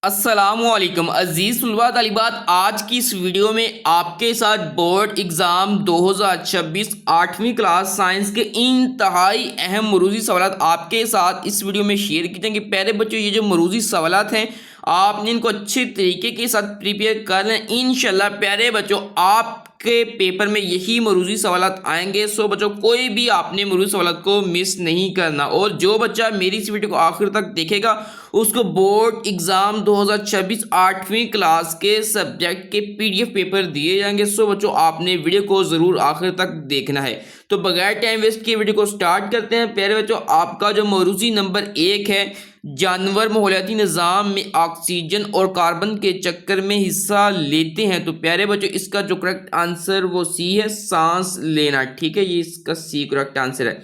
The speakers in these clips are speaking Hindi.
अस्सलामुअलैकुम अजीज़ तलबा तालिबात। आज की इस वीडियो में आपके साथ बोर्ड एग्ज़ाम 2026 8वीं क्लास साइंस के इंतहाई अहम मरूजी सवालात आपके साथ इस वीडियो में शेयर किए जाएंगे। प्यारे बच्चों, ये जो मरूजी सवालात हैं आपने इनको अच्छे तरीके के साथ प्रिपेयर कर लें। इंशाल्लाह प्यारे बच्चों आपके पेपर में यही मरूजी सवालात आएंगे। सो बच्चों, कोई भी आपने मरूजी सवालात को मिस नहीं करना, और जो बच्चा मेरी इस वीडियो को आखिर तक देखेगा उसको बोर्ड एग्जाम 2026 8वीं क्लास के सब्जेक्ट के पीडीएफ पेपर दिए जाएंगे। सो बच्चों, आपने वीडियो को जरूर आखिर तक देखना है। तो बगैर टाइम वेस्ट किए वीडियो को स्टार्ट करते हैं। प्यारे बच्चों, आपका जो मरूजी नंबर 1 है, जानवर माहौलियाती निज़ाम में ऑक्सीजन और कार्बन के चक्कर में हिस्सा लेते हैं। तो प्यारे बच्चों, इसका जो करेक्ट आंसर वो सी है, सांस लेना। ठीक है, ये इसका सी करेक्ट आंसर है।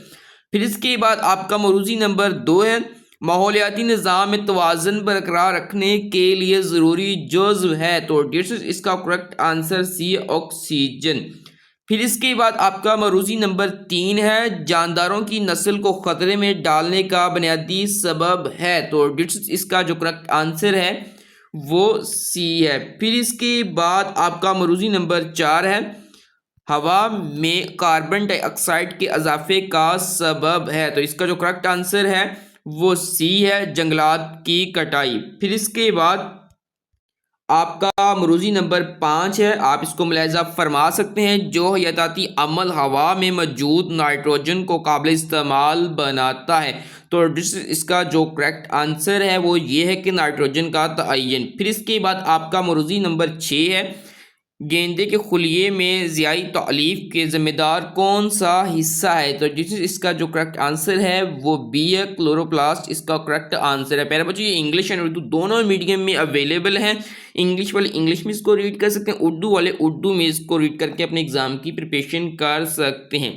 फिर इसके बाद आपका मरूजी नंबर 2 है, माहौलियाती निज़ाम में तवाज़ुन बरकरार रखने के लिए ज़रूरी जुज़्व है। तो इसका करेक्ट आंसर सी ऑक्सीजन। फिर इसके बाद आपका मरूजी नंबर 3 है, जानदारों की नस्ल को ख़तरे में डालने का बुनियादी सबब है। तो इसका जो करेक्ट आंसर है वो सी है। फिर इसके बाद आपका मरूजी नंबर 4 है, हवा में कार्बन डाइऑक्साइड के इजाफे का सबब है। तो इसका जो करेक्ट आंसर है वो सी है, जंगलात की कटाई। फिर इसके बाद आपका मरूजी नंबर 5 है, आप इसको मुलाहिजा फरमा सकते हैं, जो हयाताती अमल हवा में मौजूद नाइट्रोजन को काबिल इस्तेमाल बनाता है। तो इसका जो करेक्ट आंसर है वो ये है कि नाइट्रोजन का तयन। फिर इसके बाद आपका मरूजी नंबर 6 है, गेंदे के खुलिये में ज़ियाई तालीफ के ज़िम्मेदार कौन सा हिस्सा है। तो इसका जो करेक्ट आंसर है वो बी है, क्लोरोप्लास्ट इसका करेक्ट आंसर है। प्यारे बच्चों, ये इंग्लिश एंड उर्दू दोनों मीडियम में अवेलेबल हैं। इंग्लिश वाले इंग्लिश में इसको रीड कर सकते हैं, उर्दू वाले उर्दू में इसको रीड करके अपने एग्ज़ाम की प्रिपरेशन कर सकते हैं।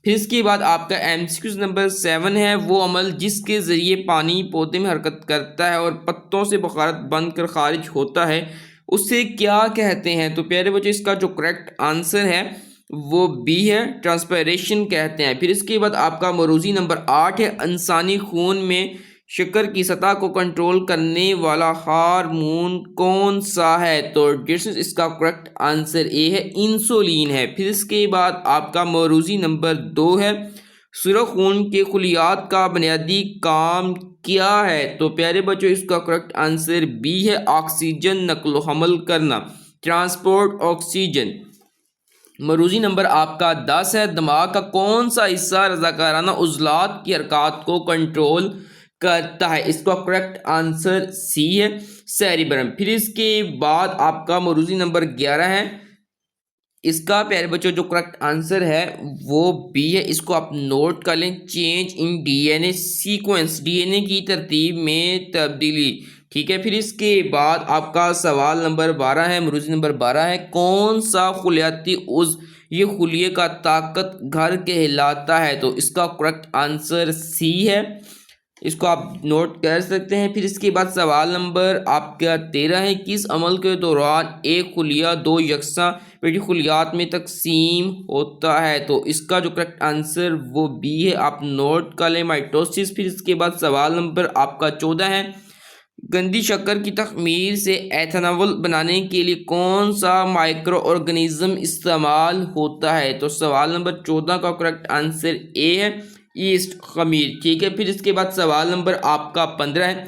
फिर इसके बाद आपका एमसीक्यूज नंबर 7 है, वो अमल जिसके ज़रिए पानी पौधे में हरकत करता है और पत्तों से बखारत बन कर खारिज होता है उसे क्या कहते हैं। तो प्यारे बच्चों, इसका जो करेक्ट आंसर है वो बी है, ट्रांसपायरेशन कहते हैं। फिर इसके बाद आपका मरूजी नंबर 8 है, इंसानी खून में शक्कर की सतह को कंट्रोल करने वाला हार्मोन कौन सा है। तो इसका करेक्ट आंसर ए है, इंसुलिन है। फिर इसके बाद आपका मरूजी नंबर 2 है, सुरख खून के खुलियात का बुनियादी काम क्या है। तो प्यारे बच्चों, इसका करेक्ट आंसर बी है, ऑक्सीजन नकलो हमल करना, ट्रांसपोर्ट ऑक्सीजन। मरूजी नंबर आपका 10 है, दिमाग का कौन सा हिस्सा रजाकाराना उज़लात की हरकत को कंट्रोल करता है। इसका करेक्ट आंसर सी है, सेरिब्रम। फिर इसके बाद आपका मरूजी नंबर 11 है, इसका प्यारे बच्चों जो करेक्ट आंसर है वो बी है। इसको आप नोट कर लें, change in DNA sequence, DNA की तरतीब में तब्दीली। ठीक है। फिर इसके बाद आपका सवाल नंबर 12 है, मरूजी नंबर 12 है, कौन सा खुलियाती उज़्व ये खुलिये का ताकत घर कहलाता है। तो इसका करेक्ट आंसर सी है, इसको आप नोट कर सकते हैं। फिर इसके बाद सवाल नंबर आपका 13 है, किस अमल के दौरान एक खुलिया दो यकसा पेटी खुलियात में तकसीम होता है। तो इसका जो करेक्ट आंसर वो बी है, आप नोट कर लें, माइटोसिस। फिर इसके बाद सवाल नंबर आपका 14 है, गंदी शक्कर की तखमीर से एथेनॉल बनाने के लिए कौन सा माइक्रो ऑर्गेनिज्म इस्तेमाल होता है। तो सवाल नंबर 14 का करेक्ट आंसर ए है, ईस्ट खमीर। ठीक है। फिर इसके बाद सवाल नंबर आपका 15 है,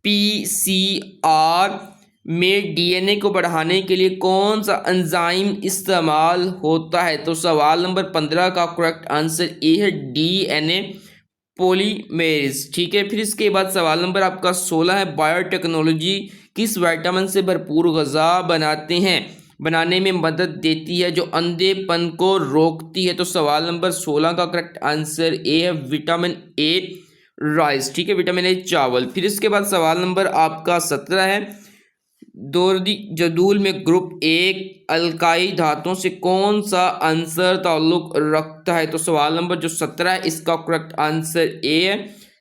पीसीआर में डीएनए को बढ़ाने के लिए कौन सा एंजाइम इस्तेमाल होता है। तो सवाल नंबर 15 का करेक्ट आंसर ए है, डीएनए पॉलीमेरेज। ठीक है। फिर इसके बाद सवाल नंबर आपका 16 है, बायोटेक्नोलॉजी किस विटामिन से भरपूर गज़ा बनाने में मदद देती है जो अंधेपन को रोकती है। तो सवाल नंबर 16 का करेक्ट आंसर ए है, विटामिन ए राइस। ठीक है, विटामिन ए चावल। फिर इसके बाद सवाल नंबर आपका 17 है, दौरी जदूल में ग्रुप एक अल्काई धातुओं से कौन सा आंसर ताल्लुक रखता है। तो सवाल नंबर जो 17 है इसका करेक्ट आंसर ए है,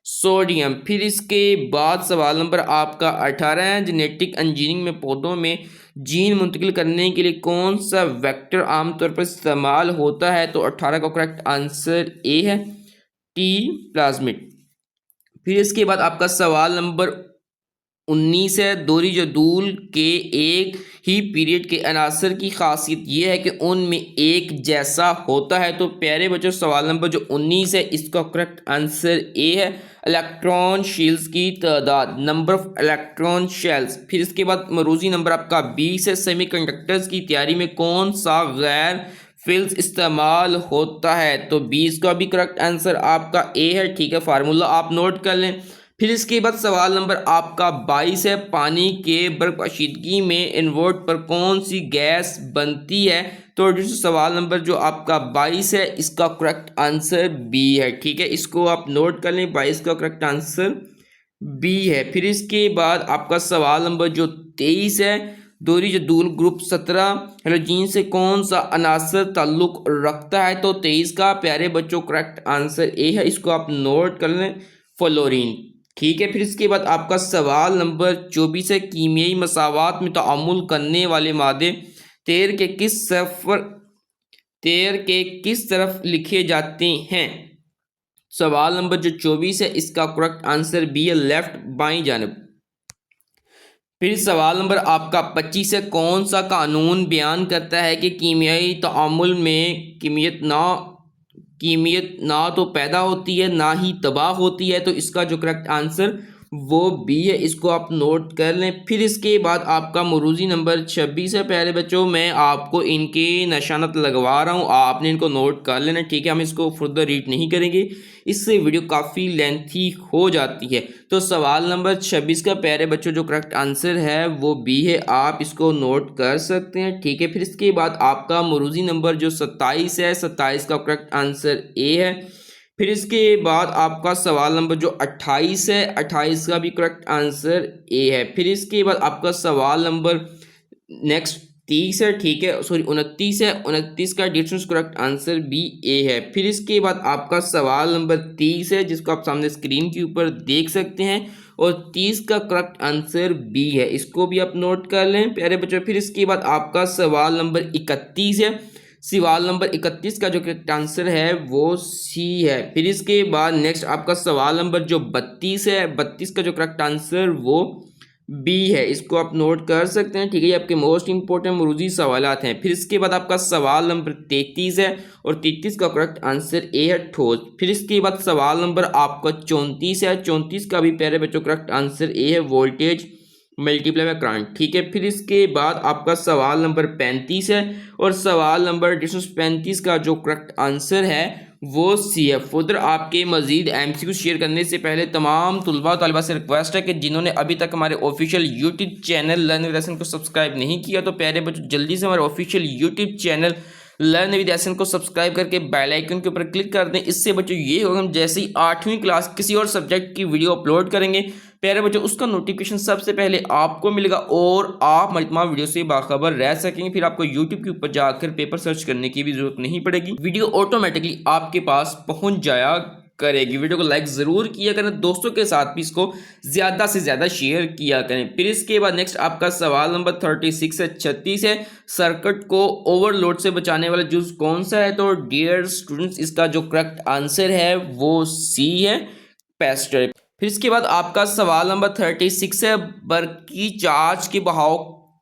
सोडियम। फिर इसके बाद सवाल नंबर आपका 18 है, जेनेटिक इंजीनियरिंग में पौधों में जीन मुंतकिल करने के लिए कौन सा वेक्टर आमतौर पर इस्तेमाल होता है। तो 18 का करेक्ट आंसर ए है, टी प्लाज्मिड। फिर इसके बाद आपका सवाल नंबर 19 है। दोहरी जदूल के एक ही पीरियड के अनासर की खासियत यह है कि उनमें एक जैसा होता है। तो प्यारे बच्चों सवाल नंबर जो 19 है इसका करेक्ट आंसर ए है इलेक्ट्रॉन शेल्स की तादाद, नंबर ऑफ इलेक्ट्रॉन शेल्स। फिर इसके बाद मरूजी नंबर आपका 20 है। सेमीकंडक्टर्स की तैयारी में कौन सा गैर फिल्स इस्तेमाल होता है? तो 20 का भी करेक्ट आंसर आपका ए है। ठीक है, फार्मूला आप नोट कर लें। फिर इसके बाद सवाल नंबर आपका 22 है। पानी के बर्फशीदगी में इन्वर्ट पर कौन सी गैस बनती है? तो सवाल नंबर जो आपका 22 है इसका करेक्ट आंसर बी है। ठीक है, इसको आप नोट कर लें, 22 का करेक्ट आंसर बी है। फिर इसके बाद आपका सवाल नंबर जो 23 है। दोहरी जदूल ग्रुप 17 हेलोजीन से कौन सा अनासर ताल्लुक रखता है? तो 23 का प्यारे बच्चों करेक्ट आंसर ए है, इसको आप नोट कर लें, फ्लोरीन। ठीक है, फिर इसके बाद आपका सवाल नंबर 24 है। कीमियाई मसावात में तामुल करने वाले मादे तेर के किस तरफ लिखे जाते हैं? सवाल नंबर जो 24 है इसका करेक्ट आंसर बी है, लेफ्ट बाईं जानब। फिर सवाल नंबर आपका 25 है। कौन सा कानून बयान करता है कि कीमियाई तामुल में कीमियत ना तो पैदा होती है ना ही तबाह होती है? तो इसका जो करेक्ट आंसर वो बी है, इसको आप नोट कर लें। फिर इसके बाद आपका मरूजी नंबर 26 है। प्यारे बच्चों मैं आपको इनके निशानात लगवा रहा हूँ, आपने इनको नोट कर लेना। ठीक है, हम इसको फर्दर रीड नहीं करेंगे, इससे वीडियो काफ़ी लेंथी हो जाती है। तो सवाल नंबर 26 का प्यारे बच्चों जो करेक्ट आंसर है वो बी है, आप इसको नोट कर सकते हैं। ठीक है, फिर इसके बाद आपका मरूजी नंबर जो 27 है, 27 का करेक्ट आंसर ए है। फिर इसके बाद आपका सवाल नंबर जो 28 है, 28 का भी करेक्ट आंसर ए है। फिर इसके बाद आपका सवाल नंबर नेक्स्ट 30 है। ठीक है, सॉरी 29 है, 29 का डिफरेंस करेक्ट आंसर बी ए है। फिर इसके बाद आपका सवाल नंबर 30 है, जिसको आप सामने स्क्रीन के ऊपर देख सकते हैं, और 30 का करेक्ट आंसर बी है, इसको भी आप नोट कर लें प्यारे बच्चों। फिर इसके बाद आपका सवाल नंबर 31 है। सवाल नंबर 31 का जो करेक्ट आंसर है वो सी है। फिर इसके बाद नेक्स्ट आपका सवाल नंबर जो 32 है, 32 का जो करेक्ट आंसर वो बी है, इसको आप नोट कर सकते हैं। ठीक है, ये आपके मोस्ट इंपॉर्टेंट मरूजी सवालात हैं। फिर इसके बाद आपका सवाल नंबर 33 है, और 33 का करेक्ट आंसर ए है, ठोस। फिर इसके बाद सवाल नंबर आपका 34 है, 34 का भी प्यारे बच्चों करेक्ट आंसर ए है, वोल्टेज मल्टीप्लाई बाय करंट। ठीक है, फिर इसके बाद आपका सवाल नंबर 35 है, और सवाल नंबर 35 का जो करेक्ट आंसर है वो सी है। फुदर आपके मजीद एमसीक्यू शेयर करने से पहले तमाम तुलबा तलबा से रिक्वेस्ट है कि जिन्होंने अभी तक हमारे official YouTube channel learn with Ehsan को सब्सक्राइब नहीं किया, तो प्यारे बच्चों जल्दी से हमारे official YouTube channel learn with Ehsan को सब्सक्राइब करके बेल आइकन के ऊपर क्लिक कर दें। इससे बच्चों ये होगा हम जैसे ही 8वीं क्लास किसी और सब्जेक्ट की वीडियो अपलोड करेंगे प्यारे बच्चों उसका नोटिफिकेशन सबसे पहले आपको मिलेगा, और आप हमारी तमाम वीडियो से बाखबर रह सकेंगे। फिर आपको यूट्यूब के ऊपर जाकर पेपर सर्च करने की भी जरूरत नहीं पड़ेगी, वीडियो ऑटोमेटिकली आपके पास पहुंच जाया करेगी। वीडियो को लाइक ज़रूर किया करें, दोस्तों के साथ भी इसको ज़्यादा से ज़्यादा शेयर किया करें। फिर इसके बाद नेक्स्ट आपका सवाल नंबर 36 है, 36 है। सर्किट को ओवरलोड से बचाने वाला जुज कौन सा है? तो डियर स्टूडेंट्स इसका जो करेक्ट आंसर है वो सी है, कैपेसिटर। फिर इसके बाद आपका सवाल नंबर 36 है, बरकी चार्ज के बहाव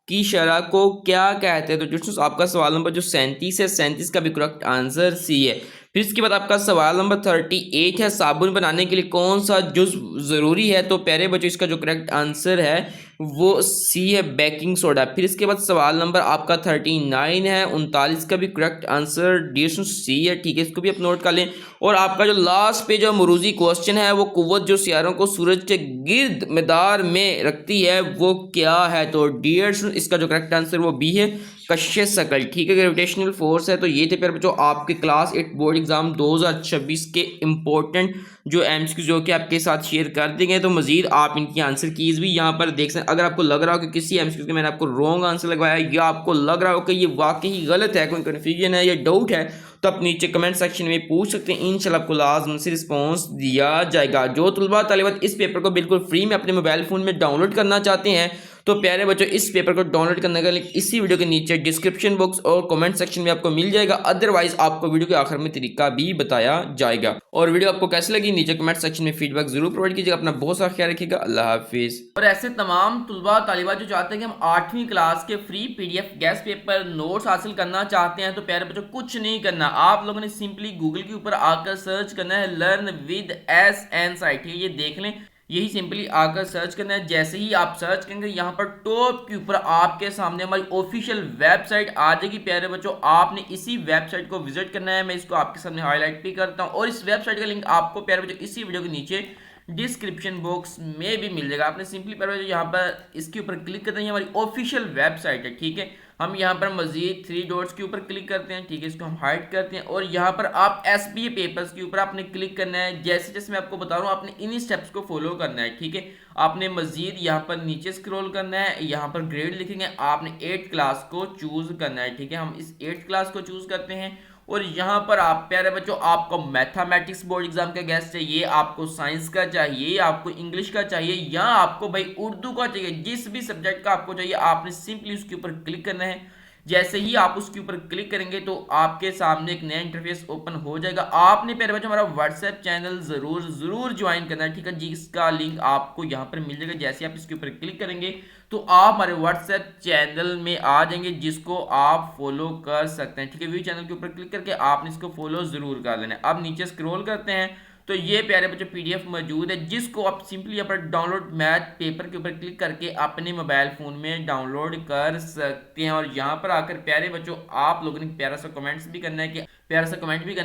की शरह को क्या कहते हैं? तो दोस्तों आपका सवाल नंबर जो 37 है, 37 का भी करेक्ट आंसर सी है। फिर इसके बाद आपका सवाल नंबर 38 है, साबुन बनाने के लिए कौन सा जुज ज़रूरी है? तो प्यारे बच्चों इसका जो करेक्ट आंसर है वो सी है, बेकिंग सोडा। फिर इसके बाद सवाल नंबर आपका 39 है, 39 का भी करेक्ट आंसर डी सी है। ठीक है, इसको भी आप नोट कर लें। और आपका जो लास्ट पे जो मरूजी क्वेश्चन है वो कुव्वत जो सियारों को सूरज के गिर्द मैदार में रखती है वो क्या है? तो डियर इसका जो करेक्ट आंसर वो बी है, कशिश शकल। ठीक है, ग्रेविटेशनल फोर्स है। तो ये थे प्यारे बच्चों आपके क्लास 8 बोर्ड एग्जाम 2026 के इंपॉर्टेंट जो एमसीक्यू जो कि आपके साथ शेयर कर देंगे। तो मजीद आप इनकी आंसर कीज भी यहाँ पर देख सकते हैं। अगर आपको लग रहा हो कि किसी एमसीक्यू के मैंने आपको रॉन्ग आंसर लगवाया, या आपको लग रहा हो कि ये वाकई गलत है, कोई कन्फ्यूजन है या डाउट है, तो आप नीचे कमेंट सेक्शन में पूछ सकते हैं। इंशाल्लाह आपको लाजम से रिस्पॉन्स दिया जाएगा। जो तुलबा तालिबात इस पेपर को बिल्कुल फ्री में अपने मोबाइल फ़ोन में डाउनलोड करना चाहते हैं तो प्यारे बच्चों इस पेपर को डाउनलोड करने का लिंक इसी वीडियो के नीचे डिस्क्रिप्शन बॉक्स और कमेंट सेक्शन में आपको मिल जाएगा। अदरवाइज आपको वीडियो के आखिर में तरीका भी बताया जाएगा। और वीडियो आपको कैसी लगी नीचे कमेंट सेक्शन में फीडबैक जरूर प्रोवाइड कीजिएगा। अपना बहुत सारा ख्याल रखिएगा। अल्लाह हाफिज। और ऐसे तमाम तुलबा तालिबात जो चाहते हैं कि हम 8वीं क्लास के free PDF guest paper notes हासिल करना चाहते हैं, तो प्यारे बच्चों कुछ नहीं करना, आप लोगों ने सिंपली गूगल के ऊपर आकर सर्च करना है लर्न विद SN ये देख लें, यही सिंपली आकर सर्च करना है। जैसे ही आप सर्च करेंगे यहाँ पर टॉप के ऊपर आपके सामने हमारी ऑफिशियल वेबसाइट आ जाएगी। प्यारे बच्चों आपने इसी वेबसाइट को विजिट करना है। मैं इसको आपके सामने हाईलाइट भी करता हूँ और इस वेबसाइट का लिंक आपको प्यारे बच्चों इसी वीडियो के नीचे डिस्क्रिप्शन बॉक्स में भी मिल जाएगा। आपने सिंपली प्यारे बच्चों यहाँ पर इसके ऊपर क्लिक करना है, हमारी ऑफिशियल वेबसाइट है, ठीक है। हम यहाँ पर मजीद 3 डॉट्स के ऊपर क्लिक करते हैं, ठीक है, इसको हम हाइड करते हैं और यहाँ पर आप SBA पेपर्स के ऊपर आपने क्लिक करना है। जैसे जैसे मैं आपको बता रहा हूँ आपने इन्हीं स्टेप्स को फॉलो करना है, ठीक है। आपने मजीद यहाँ पर नीचे स्क्रॉल करना है, यहाँ पर ग्रेड लिखेंगे, आपने 8th क्लास को चूज करना है, ठीक है। हम इस 8th क्लास को चूज करते हैं और यहाँ पर आप प्यारे बच्चों आपको मैथमेटिक्स बोर्ड एग्जाम का गेस्ट चाहिए, आपको साइंस का चाहिए, आपको इंग्लिश का चाहिए या आपको भाई उर्दू का चाहिए, जिस भी सब्जेक्ट का आपको चाहिए आपने सिंपली उसके ऊपर क्लिक करना है। जैसे ही आप उसके ऊपर क्लिक करेंगे तो आपके सामने एक नया इंटरफेस ओपन हो जाएगा। आपने प्यारे बच्चों हमारा व्हाट्सएप चैनल जरूर ज्वाइन करना है, ठीक है, जिसका लिंक आपको यहाँ पर मिल जाएगा। जैसे आप इसके ऊपर क्लिक करेंगे तो आप हमारे व्हाट्सएप चैनल में आ जाएंगे, जिसको आप फॉलो कर सकते हैं, ठीक है। व्यू चैनल के ऊपर क्लिक करके आपने इसको फॉलो जरूर कर लेना है। अब नीचे स्क्रॉल करते हैं तो ये प्यारे बच्चों PDF मौजूद है, जिसको आप सिंपली यहाँ पर डाउनलोड मैथ पेपर के ऊपर क्लिक करके अपने मोबाइल फोन में डाउनलोड कर सकते हैं। और यहाँ पर आकर प्यारे बच्चों आप लोगों ने प्यारा सा कमेंट भी करना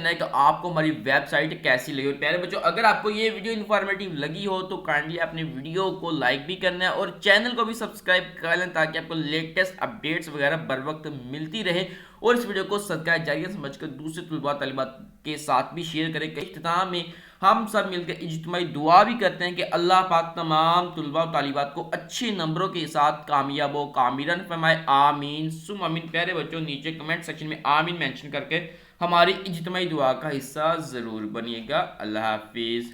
है कि आपको हमारी वेबसाइट कैसी लगी। और प्यारे बच्चों अगर आपको ये वीडियो इन्फॉर्मेटिव लगी हो तो काइंडली अपने वीडियो को लाइक भी करना है और चैनल को भी सब्सक्राइब कर लें, ताकि आपको लेटेस्ट अपडेट्स वगैरह बर वक्त मिलती रहे। और इस वीडियो को सदका जारिया समझकर दूसरे तुलबा तालिबात के साथ भी शेयर करें। इख्तिताम में हम सब मिलकर इज्तिमाई दुआ भी करते हैं कि अल्लाह पाक तमाम तुलबा और तालिबात को अच्छे नंबरों के साथ कामयाब हो, कामिरन फरमाए, आमीन सुम आमीन। प्यारे बच्चों नीचे कमेंट सेक्शन में आमीन मेंशन करके हमारी इज्तिमाई दुआ का हिस्सा जरूर बनिएगा। अल्लाह हाफिज।